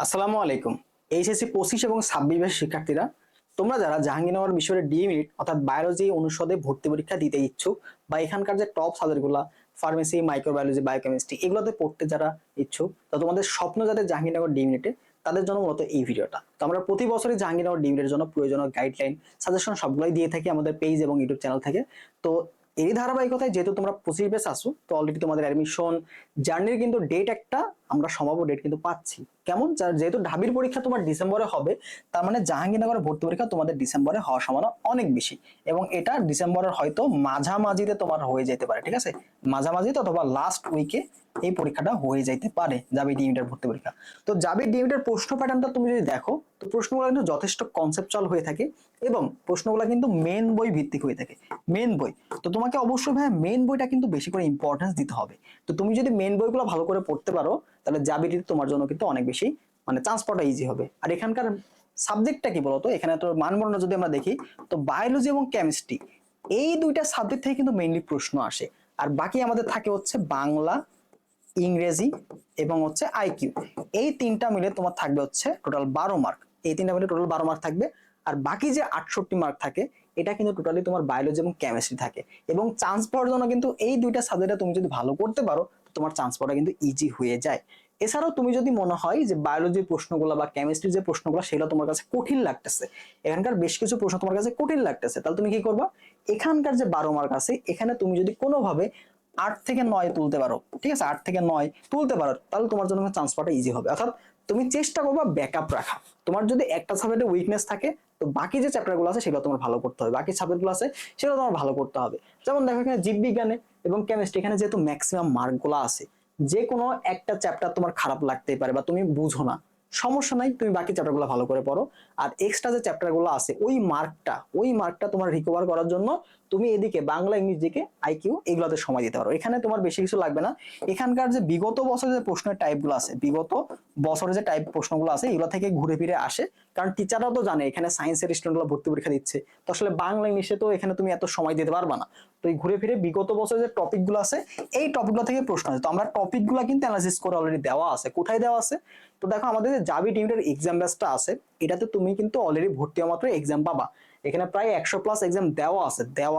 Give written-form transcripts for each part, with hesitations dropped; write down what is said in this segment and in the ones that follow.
আসসালামু আলাইকুম। এইচএসসি 25 এবং 26 ব্যাচের শিক্ষার্থীরা, তোমরা যারা জাহাঙ্গীরনগর বিশ্ববিদ্যালয়ের ডি ইউনিট অর্থাৎ বায়োলজি অনুষদে ভর্তি পরীক্ষা দিতে ইচ্ছুক বা এখানকার যে টপ সাবজেক্টগুলো ফার্মেসি, মাইক্রোবায়োলজি, বায়োকেমিস্ট্রি এগুলোতে পড়তে যারা ইচ্ছুক, তো তোমাদের স্বপ্ন যাদের জাহাঙ্গীরনগর ডি ইউনিটে, তাদের জন্য মূলত এই ভিডিওটা। তো আমরা প্রতি বছরই জাহাঙ্গীরনগর ডি ইউনিটের জন্য প্রয়োজনীয় গাইডলাইন, সাজেশন সবগুলোই দিয়ে থাকি আমাদের পেজ এবং ইউটিউব চ্যানেল থেকে। তো এই ধারাবাহিকতায় যেহেতু তোমরা 25 ব্যাচ আসো, তো অলরেডি তোমাদের অ্যাডমিশন জার্নির কিন্তু ডেট একটা আমরা সম্ভাব্য ডেট কিন্তু পাচ্ছি। কেমন? যেহেতু ঢাবির পরীক্ষা তোমার ডিসেম্বরে হবে, তার মানে জাহাঙ্গীরনগরের ভর্তি পরীক্ষা তোমাদের ডিসেম্বরে হওয়ার সম্ভাবনা অনেক বেশি, এবং এটা ডিসেম্বরের হয়তো মাঝামাঝিতে তোমার হয়ে যেতে পারে। ঠিক আছে, মাঝামাঝিতে অথবা লাস্ট উইকে এই পরীক্ষাটা হয়ে যাইতে পারে জাবি ডিএমিটার ভর্তি পরীক্ষা। তো জাবি ডিএমিটার প্রশ্ন প্যাটার্নটা তুমি যদি দেখো, তো প্রশ্নগুলো কিন্তু যথেষ্ট কনসেপচুয়াল হয়ে থাকে এবং প্রশ্নগুলো কিন্তু মেন বই ভিত্তিক হয়ে থাকে। মেন বই, তো তোমাকে অবশ্যই ভাই মেন বইটা কিন্তু বেশি করে ইম্পর্টেন্স দিতে হবে। তো তুমি যদি মেন বইগুলো ভালো করে পড়তে পারো, তাহলে জাবিটিতে তোমার জন্য কিন্তু অনেক বেশি মানে চান্স পাওয়াটা ইজি হবে। আর এখানকার সাবজেক্টটা কি বলতো, এখানে তো মানবর্ণ যদি আমরা দেখি, তো বায়োলজি এবং কেমিস্ট্রি এই দুইটা সাবজেক্ট থেকে কিন্তু মেইনলি প্রশ্ন আসে। আর বাকি আমাদের থাকে হচ্ছে বাংলা, ইংরেজি এবং হচ্ছে আইকিউ। এই তিনটা মিলে তোমার থাকবে হচ্ছে টোটাল 12 মার্ক। এই তিনটা মিলে টোটাল 12 মার্ক থাকবে। আর বাকি যে 68 মার্ক থাকে, এটা কিন্তু টোটালি তোমার বায়োলজি এবং কেমিস্ট্রি থাকে। এবং চান্স পাওয়ার জন্য কিন্তু এই দুইটা সাবজেক্টে তুমি যদি ভালো করতে পারো, তোমার চান্স পাওয়াটা কিন্তু ইজি হয়ে যায়। এছাড়াও তুমি যদি মনে হয় যে বায়োলজির প্রশ্নগুলো বা কেমিস্ট্রির যে প্রশ্নগুলো সেগুলো তোমার কাছে কঠিন লাগতেছে, এখানকার বেশ কিছু প্রশ্ন তোমার কাছে কঠিন লাগতেছে, তাহলে তুমি কি করবা, এখানকার যে 12 মার্ক আছে এখানে তুমি যদি কোনোভাবে 8 থেকে 9 তুলতে পারো, ঠিক আছে, 8 থেকে 9 তুলতে পারো, তাহলে তোমার জন্য চান্স পাওয়াটা ইজি হবে। অর্থাৎ তুমি চেষ্টা করবা ব্যাকআপ রাখা। তোমার যদি একটা সাবজেক্টে উইকনেস থাকে, তো বাকি যে চ্যাপ্টারগুলো আছে সেগুলো তোমার ভালো করতে হবে, বাকি সাবজেক্টগুলো আছে সেগুলো তোমার ভালো করতে হবে। যেমন দেখো এখানে জীববিজ্ঞানে এবং কেমিস্ট্রি, এখানে যেহেতু ম্যাক্সিমাম মার্কগুলো আছে, যে কোনো একটা চ্যাপ্টার তোমার খারাপ লাগতেই পারে বা তুমি বুঝো না, সমস্যা নাই, তুমি বাকি চ্যাপ্টারগুলো ভালো করে পড়ো। আর এক্সট্রা যে চ্যাপ্টারগুলো আছে ওই মার্কটা তোমার রিকভার করার জন্য তুমি এদিকে বাংলা, ইংলিশ দিকে, আইকিউ এগুলোতে সময় দিতে পারো। এখানে তোমার বেশি কিছু লাগবে না। এখানকার যে বিগত বছরের যে প্রশ্নের টাইপগুলো আছে, বিগত বছরের যে টাইপ প্রশ্নগুলো আছে এগুলো থেকে ঘুরে ফিরে আসে। কারণ টিচাররাও তো জানে এখানে সায়েন্সের স্টুডেন্টগুলো ভর্তি পরীক্ষা দিচ্ছে, তো আসলে বাংলা, ইংলিশে তো এখানে তুমি এত সময় দিতে পারবা না। তো এই ঘুরে ফিরে বিগত বছরের যে টপিকগুলো আছে এই টপিকগুলো থেকে প্রশ্ন আছে। তো আমরা টপিকগুলো কিন্তু অ্যানালাইসিস করে অলরেডি দেওয়া আছে। কোথায় দেওয়া আছে? তো দেখো আমাদের যে জাবি টিউটার এক্সাম ব্যাচটা আছে, এটাতে তুমি কিন্তু অলরেডি ভর্তি হওয়া মাত্র এক্সাম পাবা। এখানে প্রায় 100+ এক্সাম দেওয়া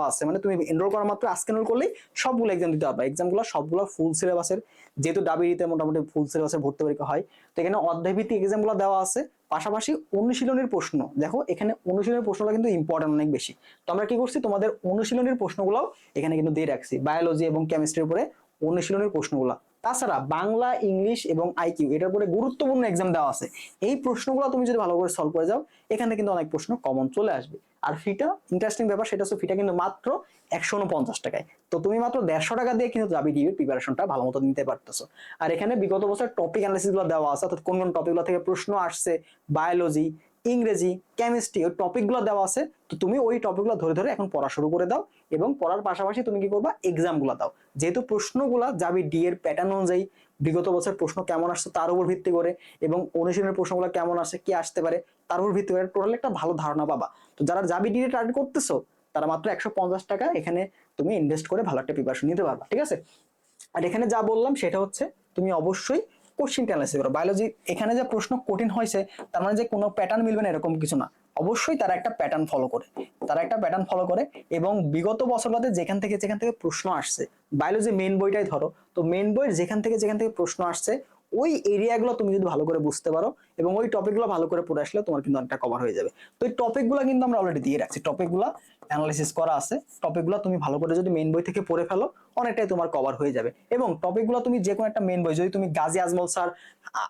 আছে মানে তুমি এনরোল করা মাত্র আজকে এনরোল করলেই সবগুলো এক্সাম দিতে পারবে। এক্সামগুলো সবগুলো ফুল সিলেবাসের, যেহেতু ডাবিতে মোটামুটি ফুল সিলেবাসের ভর্তি পরীক্ষা হয়। তো এখানে অধ্যায়ভিত্তিক এক্সামগুলো দেওয়া আছে, পাশাপাশি অনুশীলনের প্রশ্ন। দেখো এখানে অনুশীলনের প্রশ্নগুলো কিন্তু ইম্পর্টেন্ট অনেক বেশি। তো আমরা কি করছি, তোমাদের অনুশীলনের প্রশ্নগুলো এখানে কিন্তু দিয়ে রাখছি, বায়োলজি এবং কেমিস্ট্রির উপরে অনুশীলনের প্রশ্নগুলো। তাছাড়া বাংলা, ইংলিশ এবং আইকিউ এটার উপরে গুরুত্বপূর্ণ এক্সাম দেওয়া আছে। এই প্রশ্নগুলো তুমি যদি ভালো করে সলভ করে যাও, এখানে কিন্তু অনেক প্রশ্ন কমন চলে আসবে। আর ফিটা ইন্টারেস্টিং ব্যাপার, সেটা হচ্ছে ফিটা কিন্তু মাত্র 149 টাকায়। তো তুমি মাত্র 150 টাকা দিয়ে কিন্তু যাবি ডিএর প্রিপারেশনটা ভালো মতো নিতে পারতেছো। আর এখানে বিগত বছর টপিক অ্যানালিসিস গুলো দেওয়া আছে, অর্থাৎ কোন কোন টপিকগুলো থেকে প্রশ্ন আসছে, বায়োলজি, ইংরেজি, কেমিস্ট্রি ওই টপিকগুলো দেওয়া আছে। তো তুমি ওই টপিকগুলো ধরে ধরে এখন পড়া শুরু করে দাও, এবং পড়ার পাশাপাশি তুমি কি করবা, এক্সামগুলো দাও। যেহেতু প্রশ্নগুলা যাবি ডি এর প্যাটার্ন অনুযায়ী, বিগত বছর প্রশ্ন কেমন আসছে তার উপর ভিত্তি করে, এবং অনুশীলনের প্রশ্নগুলো কেমন আসে, কি আসতে পারে তার উপর ভিত্তি করে টোটাল একটা ভালো ধারণা পাবা। তো যারা যাবি ডি এ টার্গেট করতেছো, তারা মাত্র 150 টাকা এখানে তুমি ইনভেস্ট করে ভালো একটা প্রিপারেশন নিতে পারবা। ঠিক আছে, আর এখানে যা বললাম সেটা হচ্ছে তুমি অবশ্যই কোশ্চিন অ্যানালাইসিস করো। বায়োলজি এখানে যে প্রশ্ন কঠিন হয়েছে তার মানে যে কোনো প্যাটার্ন মিলবে না এরকম কিছু না। অবশ্যই তারা একটা প্যাটার্ন ফলো করে এবং বিগত বছরগুলোতে যেখান থেকে প্রশ্ন আসছে, বায়োলজি মেন বইটাই ধরো, তো মেন বইয়ের যেখান থেকে প্রশ্ন আসছে ওই এরিয়াগুলো তুমি যদি ভালো করে বুঝতে পারো এবং ওই টপিকগুলো ভালো করে পড়ে আসলে তোমার কিন্তু অনেকটা কভার হয়ে যাবে। তো এই টপিকগুলো কিন্তু আমরা অলরেডি দিয়ে রাখছি, টপিকগুলো অ্যানালাইসিস করা আছে। টপিকগুলো তুমি ভালো করে যদি মেন বই থেকে পড়ে ফেলো, অনেকটাই তোমার কভার হয়ে যাবে। এবং টপিকগুলো তুমি যে কোনো একটা মেন বই, যদি তুমি গাজী আজমল স্যার,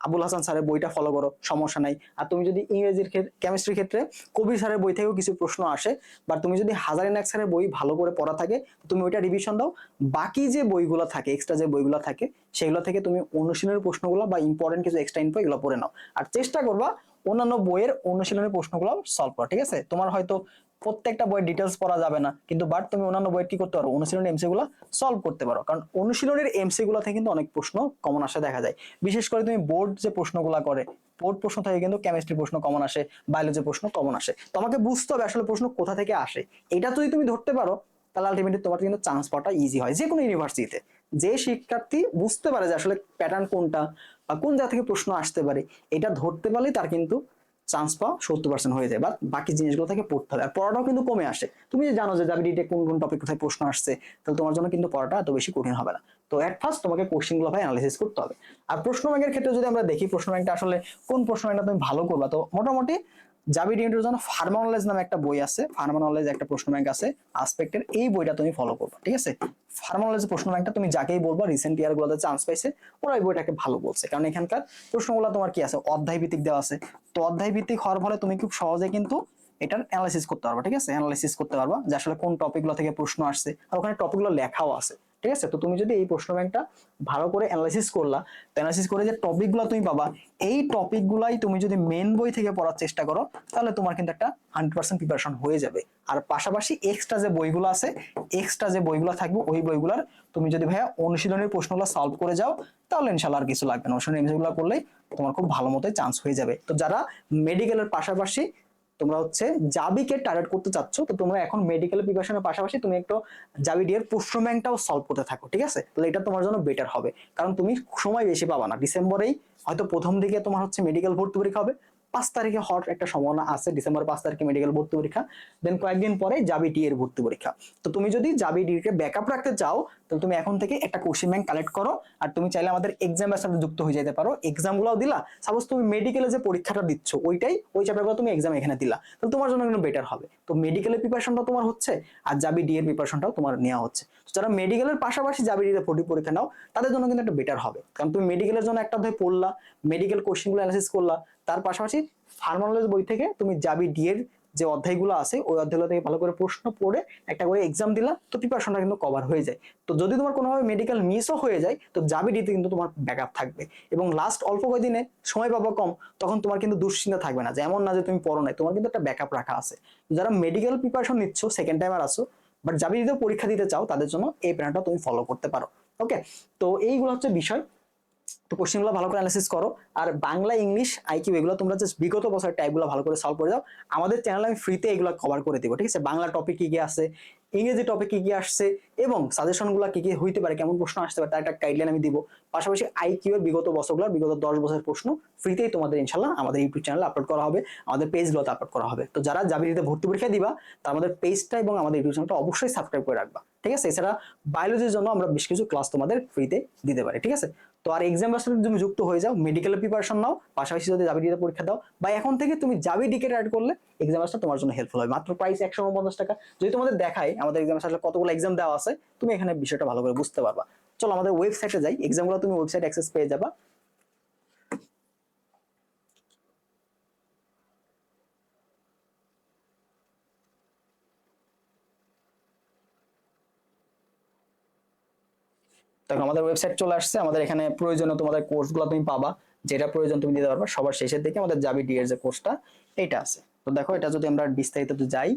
আবুল হাসান স্যারের বইটা ফলো করো সমস্যা নাই। আর তুমি যদি ইংরেজির কেমিস্ট্রির ক্ষেত্রে কবির স্যারের বই থেকেও কিছু প্রশ্ন আসে, বা তুমি যদি হাজারি নায়ক স্যারের বই ভালো করে পড়া থাকে, তুমি ওইটা রিভিশন দাও। বাকি যে বইগুলো থাকে, এক্সট্রা যে বইগুলো থাকে, সেগুলো থেকে তুমি অনুশীলনের প্রশ্নগুলো বা ইম্পর্টেন্ট কিছু এক্সট্রা ইনফো এগুলো পড়ে নাও। আর চেষ্টা করবা অন্যান্য বইয়ের অনুশীলনের প্রশ্নগুলো সলভ করা। ঠিক আছে, তোমার হয়তো প্রত্যেকটা বইয়ের ডিটেলস পড়া যাবে না, কিন্তু বাট তুমি অন্যান্য বইয়ের কি করতে পারো, অনুশীলনের এমসি গুলো সলভ করতে পারো। কারণ অনুশীলনের এমসি গুলো থেকে কিন্তু অনেক প্রশ্ন কমন আসে দেখা যায়। বিশেষ করে তুমি বোর্ড যে প্রশ্নগুলো করে, বোর্ড প্রশ্ন থেকে কিন্তু কেমিস্ট্রি প্রশ্ন কমন আসে, বায়োলজি প্রশ্ন কমন আসে। তোমাকে বুঝতে হবে আসলে প্রশ্ন কোথা থেকে আসে। এটা যদি তুমি ধরতে পারো, তাহলে আলটিমেটলি তোমার কিন্তু চান্স পাওয়াটা ইজি হয় যে কোনো ইউনিভার্সিটিতে। যে শিক্ষার্থী বুঝতে পারে যে আসলে প্যাটার্ন কোনটা, বা কোন জায়গা থেকে প্রশ্ন আসতে পারে এটা ধরতে পারলেই তার কিন্তু চান্স পাওয়া 70% হয়ে যায়। বা বাকি জিনিসগুলো থেকে পড়তে হবে, আর পড়াটাও কিন্তু কমে আসে। তুমি যে জানো যে জাবিডিতে কোন কোন টপিক কোথায় প্রশ্ন আসছে, তাহলে তোমার জন্য কিন্তু পড়াটা এত বেশি কঠিন হবে না। তো এট ফার্স্ট তোমাকে কোশ্চেন গুলো ভাই অ্যানালাইসিস করতে হবে। আর প্রশ্ন ব্যাংকের ক্ষেত্রে যদি আমরা দেখি, প্রশ্ন ব্যাংকটা আসলে কোন প্রশ্ন ব্যাংকটা তুমি ভালো করবা, তো মোটামুটি জাবিডির জন্য ফার্মা নলেজ নামে একটা বই আছে, ফার্মা নলেজ একটা প্রশ্ন ব্যাংক আছে আসপেক্টের, এই বইটা তুমি ফলো করবা, ঠিক আছে। ফার্মা নলেজ প্রশ্ন ব্যাংকটা তুমি যাকেই বলবা রিসেন্ট ইয়ার গুলোতে চান্স পাইছে, ওরা এই বইটাকে ভালো বলছে, কারণ এখানকার প্রশ্নগুলো তোমার কি আছে, অধ্যায় ভিত্তিক দেওয়া আছে। তো অধ্যায় ভিত্তিক হওয়ার ফলে তুমি খুব সহজে কিন্তু এটার অ্যানালাইসিস করতে পারবা, ঠিক আছে। অ্যানালাইসিস করতে পারবা যে আসলে কোন টপিকগুলো থেকে প্রশ্ন আসছে, আর ওখানে টপিকগুলো লেখাও আছে, ঠিক আছে। তো তুমি যদি এই প্রশ্ন ব্যাংকটা ভালো করে অ্যানালাইসিস করলা, অ্যানালাইসিস করে যে টপিকগুলো তুমি পাবা, এই টপিকগুলাই তুমি যদি মেন বই থেকে পড়ার চেষ্টা করো, তাহলে তোমার কিন্তু একটা 100% প্রিপারেশন হয়ে যাবে। আর পাশাপাশি এক্সট্রা যে বইগুলো আছে, এক্সট্রা যে বইগুলো থাকবে, ওই বইগুলোর তুমি যদি ভাইয়া অনুশীলনের প্রশ্নগুলো সলভ করে যাও, তাহলে ইনশাল্লাহ আর কিছু লাগবে না। অনুশীলনের এমসিকিউগুলো করলেই তোমার খুব ভালো মতোই চান্স হয়ে যাবে। তো যারা মেডিকেলের পাশাপাশি তোমরা হচ্ছে জাবিকে টার্গেট করতে চাচ্ছ, তো তোমরা এখন মেডিকেল প্রিপারেশনের পাশাপাশি তুমি একটু জাবিডি এর প্রশ্ন ব্যাংকটাও সলভ করতে থাকো, ঠিক আছে। তাহলে এটা তোমার জন্য বেটার হবে, কারণ তুমি সময় বেশি পাবা না। ডিসেম্বরেই হয়তো প্রথম দিকে তোমার হচ্ছে মেডিকেল ভর্তি পরীক্ষা হবে, 5 তারিখে হওয়ার একটা সম্ভাবনা আছে, ডিসেম্বর 5 তারিখে মেডিকেল ভর্তি পরীক্ষা, দেন কয়েকদিন পরে জাবিটি এর ভর্তি পরীক্ষা। তো তুমি যদি জাবিডি কে ব্যাকআপ রাখতে চাও, তাহলে তুমি এখন থেকে একটা কোশ্চেন ব্যাংক কালেক্ট করো, আর তুমি চাইলে আমাদের এক্সামের সাথে যুক্ত হয়ে যেতে পারো। এক্সাম গুলো দিলা, সাপোজ তুমি মেডিকেলে যে পরীক্ষাটা দিচ্ছ ওইটাই, ওই চ্যাপ্টারগুলো তুমি এক্সাম এখানে দিলা, তাহলে তোমার জন্য কিন্তু বেটার হবে। তো মেডিকেলের প্রিপারেশনটা তোমার হচ্ছে, আর জাবিডি এর প্রিপারেশনটাও তোমার নেওয়া হচ্ছে। যারা মেডিকেলের পাশাপাশি জাবিডি এর ভর্তি পরীক্ষা নাও, তাদের জন্য কিন্তু একটা বেটার হবে, কারণ তুমি মেডিকেলের জন্য একটা অধ্যায় পড়লা, মেডিকেল কোশ্চেনগুলো অ্যানালাইসিস করলা, তার পাশাপাশি ফার্মা নলেজ বই থেকে তুমি জাবিডি এর যে অধ্যায়গুলো আছে, ওই অধ্যায়গুলো থেকে ভালো করে প্রশ্ন পড়ে একটা করে এক্সাম দিলা, তো প্রিপারেশনটা কিন্তু কভার হয়ে যায়। তো যদি তোমার কোনোভাবে মেডিকেল মিসও হয়ে যায়, তো জাবিডিতে কিন্তু তোমার ব্যাকআপ থাকবে। এবং লাস্ট অল্প কয়েকদিনে সময় পাবা কম, তখন তোমার কিন্তু দুশ্চিন্তা থাকবে না, যে এমন না যে তুমি পড়ো নাই, তোমার কিন্তু একটা ব্যাকআপ রাখা আছে। যারা মেডিকেল প্রিপারেশন নিচ্ছ, সেকেন্ড টাইমার আসো, বাট জাবিডিতেও পরীক্ষা দিতে চাও, তাদের জন্য এই প্ল্যানটা তুমি ফলো করতে পারো। ওকে, তো এইগুলো হচ্ছে বিষয়। তো কোশ্চেনগুলো ভালো করে অ্যানালাইসিস করো, আর বাংলা, ইংলিশ, আইকিউ এগুলো তোমরা জাস্ট বিগত বছরের টাইপগুলো ভালো করে সলভ করে দাও। আমাদের চ্যানেলে আমি ফ্রিতে এগুলো কভার করে দেবো, ঠিক আছে। বাংলা টপিক কি কি আছে, ইংরেজি টপিক কি কি আসছে, এবং সাজেশনগুলো কি কি হইতে পারে, কেমন প্রশ্ন আসতে পারে, তার একটা গাইডলাইন আমি দিব। পাশাপাশি আইকিউ এর বিগত বছরগুলো, বিগত 10 বছরের প্রশ্ন ফ্রিতেই তোমাদের ইনশাল্লাহ আমাদের ইউটিউব চ্যানেলে আপলোড করা হবে, আমাদের পেজগুলোতে আপলোড করা হবে। তো যারা জাবিডিতে ভর্তি পরীক্ষা দিবা, তার আমাদের পেজটা এবং আমাদের ইউটিউব চ্যানেলটা অবশ্যই সাবস্ক্রাইব করে রাখবা, ঠিক আছে। এছাড়া বায়োলজির জন্য আমরা বেশ কিছু ক্লাস তোমাদের ফ্রিতে দিতে পারি, ঠিক আছে। তো আর এক্সাম সাথে তুমি যুক্ত হয়ে যাও, মেডিকেলের প্রিপারেশন নাও, পাশাপাশি যদি জাবিডিতে পরীক্ষা দাও, বা এখন থেকে তুমি জাবিডিকে অ্যাড করলে এক্সাম আসলে তোমার জন্য হেল্পফুল হবে। মাত্র প্রাইস 149 টাকা। যদি তোমাদের দেখায় আমাদের এক্সাম আসলে কতগুলো এক্সাম দেওয়া আছে, তুমি এখানে বিষয়টা ভালো করে বুঝতে পারবা। চলো আমাদের ওয়েবসাইটে যাই, এক্সামগুলো তুমি ওয়েবসাইট অ্যাক্সেস পেয়ে যাবা। দেখো আমাদের ওয়েবসাইট চলে আসছে, আমাদের এখানে প্রয়োজনীয় তোমাদের কোর্সগুলো তুমি পাবা, যেটা প্রয়োজন তুমি দিতে পারবা। সবার শেষের দিকে আমাদের জাবিডি এর যে কোর্সটা এটা আছে। তো দেখো এটা যদি আমরা বিস্তারিত যাই,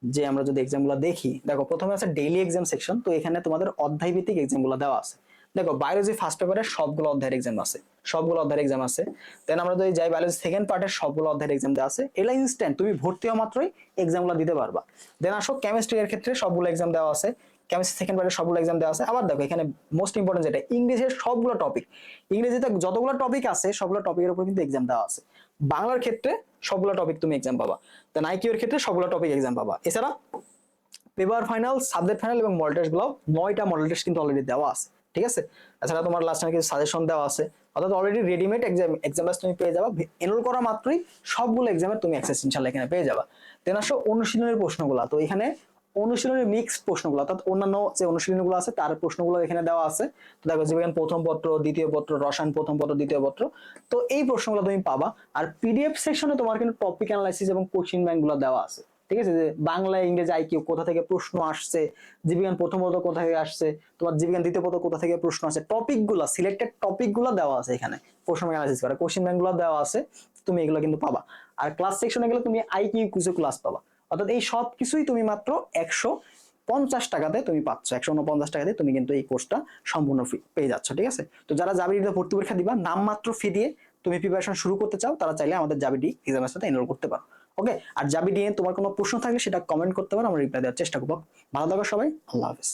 যে আমরা যদি এক্সামগুলো দেখি, দেখো প্রথমে আছে ডেইলি এক্সাম সেকশন। তো এখানে তোমাদের অধ্যায় ভিত্তিক এক্সামগুলো দেওয়া আছে। দেখো বায়োলজি ফার্স্ট পেপারের সবগুলো অধ্যায়ের এক্সাম আছে, সবগুলো অধ্যায়ের এক্সাম আছে। দেন আমরা যদি যাই বায়োলজি সেকেন্ড পার্টের সবগুলো অধ্যায়ের এক্সাম দেওয়া আছে, এটা ইনস্ট্যান্ট, তুমি ভর্তি হওয়া মাত্রই এক্সামগুলো দিতে পারবা। দেন আসো কেমিস্ট্রি এর ক্ষেত্রে সবগুলো এক্সাম দেওয়া আছে, কেমিস্ট্রি সেকেন্ড পার্টের সবগুলো এক্সাম দেওয়া আছে। আবার দেখো এখানে মোস্ট ইম্পর্টেন্ট যেটা, ইংরেজির সবগুলো টপিক, ইংরেজিতে যতগুলো টপিক আছে সবগুলো টপিকের উপর কিন্তু এক্সাম দেওয়া আছে। বাংলার ক্ষেত্রে সবগুলো টপিক তুমি এক্সাম পাবা, দেন আইকিউ এর ক্ষেত্রে সবগুলো টপিক এক্সাম পাবা। এছাড়া পেপার ফাইনাল, সাবজেক্ট ফাইনাল এবং মডেল টেস্ট গুলো 9টা মডেল টেস্ট কিন্তু অলরেডি দেওয়া আছে, ঠিক আছে। এছাড়া তোমার লাস্ট টাইমে কিছু সাজেশন দেওয়া আছে, অর্থাৎ অলরেডি রেডিমেড এক্সাম ব্যাচ তুমি পেয়ে যাবা। এনরোল করা মাত্রই সবগুলো এক্সামের তুমি অ্যাক্সেস ইনশাআল্লাহ এখানে পেয়ে যাবা। দেন আসো অনুশীলনের প্রশ্নগুলো। তো এখানে অনুশীলনের মিক্সড প্রশ্নগুলো, অর্থাৎ অন্যান্য যে অনুশীলনগুলো আছে তার প্রশ্নগুলো এখানে দেওয়া আছে। তো দেখো জীববিজ্ঞান প্রথম পত্র, দ্বিতীয় পত্র, রসায়ন প্রথম পত্র, দ্বিতীয় পত্র, তো এই প্রশ্নগুলো তুমি পাবা। আর পিডিএফ সেকশনে তোমার কিন্তু টপিক অ্যানালাইসিস এবং কোশ্চেন ব্যাংকগুলো দেওয়া আছে, ঠিক আছে। যে বাংলা, ইংরেজি, আইকিউ কোথা থেকে প্রশ্ন আসছে, জীববিজ্ঞান প্রথম পত্র কোথা থেকে আসছে, তোমার জীববিজ্ঞান দ্বিতীয় পত্র কোথা থেকে প্রশ্ন আসছে, টপিকগুলো, সিলেক্টেড টপিকগুলো দেওয়া আছে এখানে, প্রশ্ন অ্যানালাইসিস করা, কোশ্চেন ব্যাংকগুলো দেওয়া আছে, তুমি এগুলো কিন্তু পাবা। আর ক্লাস সেকশনে গেলে তুমি আইকিউ কিছু ক্লাস পাবা, অর্থাৎ এই সব কিছুই তুমি মাত্র 150 টাকাতে তুমি পাচ্ছ। 149 টাকাতে তুমি কিন্তু এই কোর্সটা সম্পূর্ণ ফ্রি পেয়ে যাচ্ছ, ঠিক আছে। তো যারা জাবিডিতে ভর্তি পরীক্ষা দিবা, নামমাত্র ফি দিয়ে তুমি প্রিপারেশন শুরু করতে চাও, তারা চাইলে আমাদের জাবিডি এক্সামের সাথে এনরোল করতে পারো। ওকে, আর জাবিডি নিয়ে তোমার কোনো প্রশ্ন থাকলে সেটা কমেন্ট করতে পারো, আমরা রিপ্লাই দেওয়ার চেষ্টা করবো। ভালো থাকো সবাই, আল্লাহ হাফেজ।